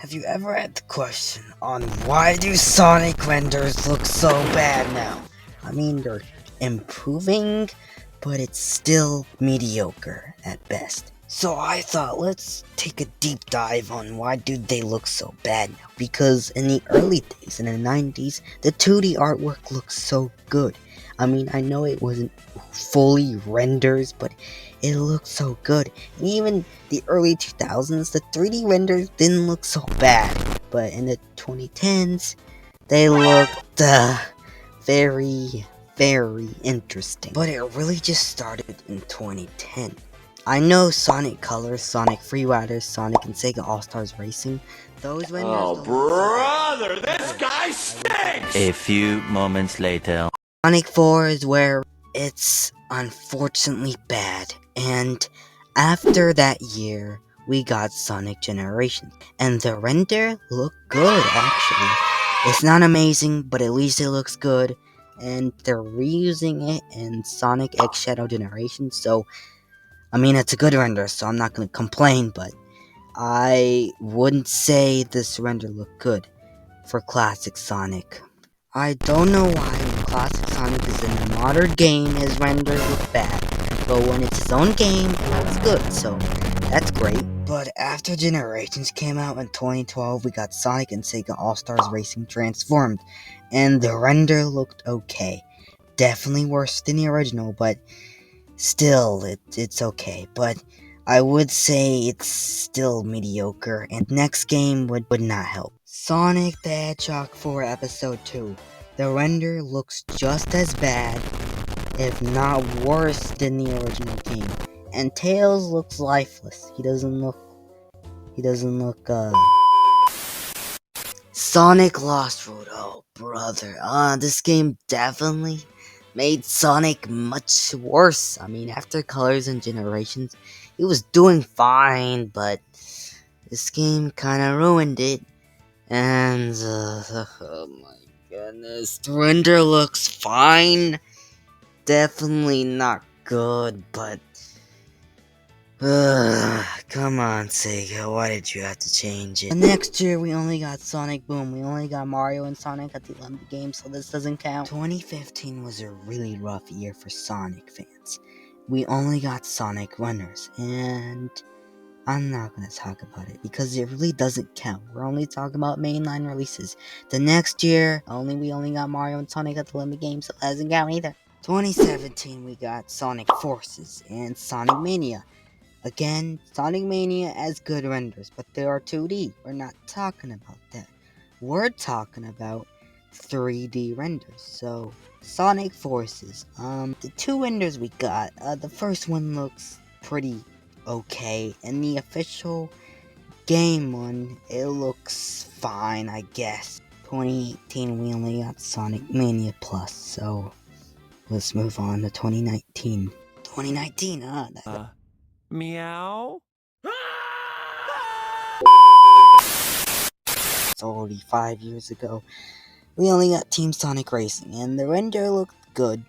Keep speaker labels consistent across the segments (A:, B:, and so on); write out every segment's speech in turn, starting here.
A: Have you ever had the question on why do Sonic renders look so bad now? I mean, they're improving, but it's still mediocre at best. So I thought, let's take a deep dive on why do they look so bad now. Because in the early days, in the 90s, the 2D artwork looked so good. I mean, I know it wasn't fully renders, but it looked so good. And even the early 2000s, the 3D renders didn't look so bad. But in the 2010s, they looked very, very interesting. But it really just started in 2010. I know Sonic Colors, Sonic Freeriders, Sonic and Sega All-Stars Racing, those renders
B: Oh,
A: don't look so bad.
B: brother, this guy stinks!
C: A few moments later.
A: Sonic 4 is where it's unfortunately bad, and after that year, we got Sonic Generations, and the render looked good actually. It's not amazing, but at least it looks good, and they're reusing it in Sonic X Shadow Generations, so I mean it's a good render, so I'm not gonna complain, but I wouldn't say this render looked good for classic Sonic. I don't know why when classic Sonic is in a modern game his renders look bad, but when it's his own game it looks good, so that's great. But after Generations came out in 2012, we got Sonic and Sega All-Stars Racing Transformed, and the render looked okay. Definitely worse than the original, but still, it's okay. But I would say it's still mediocre, and next game would not help. Sonic the Hedgehog 4 Episode 2. The render looks just as bad, if not worse than the original game. And Tails looks lifeless. He doesn't look, Sonic Lost Road, oh brother, this game definitely made Sonic much worse. I mean, after Colors and Generations, he was doing fine, but this game kinda ruined it. And, oh my goodness, the render looks fine. Definitely not good, but come on, Sega, why did you have to change it? And next year, we only got Sonic Boom. We only got Mario and Sonic at the Olympic Games, so this doesn't count. 2015 was a really rough year for Sonic fans. We only got Sonic Runners, and I'm not gonna talk about it because it really doesn't count. We're only talking about mainline releases. The next year, we only got Mario and Sonic at the Olympic Games, so that doesn't count either. 2017, we got Sonic Forces and Sonic Mania. Again, Sonic Mania has good renders, but they are 2D. We're not talking about that. We're talking about 3D renders. So, Sonic Forces. The two renders we got, the first one looks pretty okay, and the official game one, it looks fine, I guess. 2018, we only got Sonic Mania Plus, so let's move on to 2019. 2019,
C: Meow?
A: it's already 5 years ago. We only got Team Sonic Racing, and the render looked good.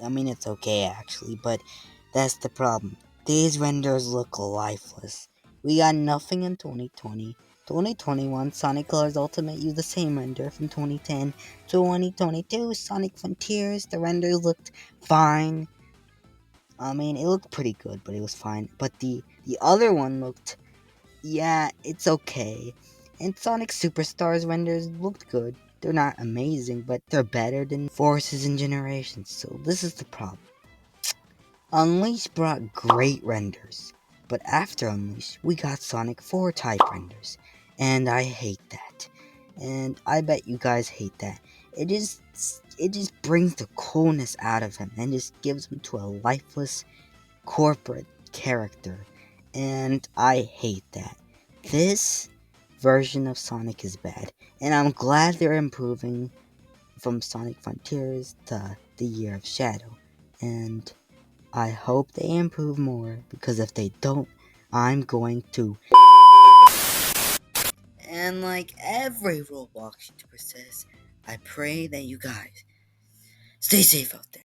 A: I mean, it's okay actually, but that's the problem. These renders look lifeless. We got nothing in 2020. 2021, Sonic Colors Ultimate used the same render from 2010. 2022, Sonic Frontiers, the renders looked fine. I mean, it looked pretty good, but it was fine. But the other one looked, yeah, it's okay. And Sonic Superstars renders looked good. They're not amazing, but they're better than Forces and Generations, so this is the problem. Unleash brought great renders, but after Unleash, we got Sonic 4 type renders, and I hate that. And I bet you guys hate that. It just brings the coolness out of him and just gives him to a lifeless corporate character, and I hate that. This version of Sonic is bad, and I'm glad they're improving from Sonic Frontiers to the Year of Shadow, and I hope they improve more, because if they don't, I'm going to. And like every Roblox YouTuber says, I pray that you guys stay safe out there.